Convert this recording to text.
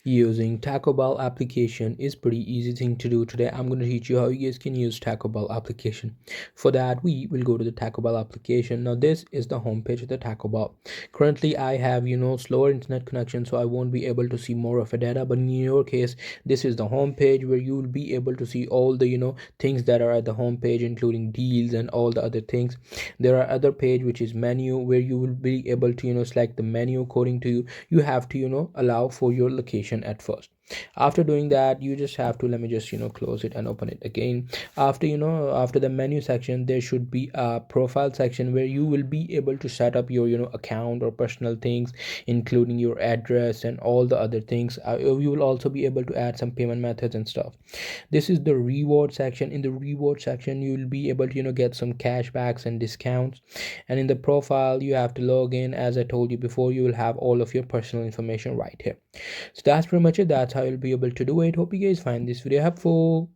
Using Taco Bell application is pretty easy thing to do. Today I'm going to teach you how you guys can use Taco Bell application. For that we will go to the Taco Bell application. Now this is the homepage of the Taco Bell. Currently I have slower internet connection, so I won't be able to see more of a data, but in your case this is the homepage where you will be able to see all the things that are at the homepage, including deals and all the other things. There are other page which is menu, where you will be able to select the menu according to you. You have to allow for your location at first. After doing that, you just have to, let me just close it and open it again. After after the menu section, there should be a profile section where you will be able to set up your account or personal things, including your address and all the other things. You will also be able to add some payment methods and stuff. This is the reward section. In the reward section you will be able to get some cashbacks and discounts. And in the profile you have to log in. As I told you before, you will have all of your personal information right here. So that's pretty much it. That's how you'll be able to do it. Hope you guys find this video helpful.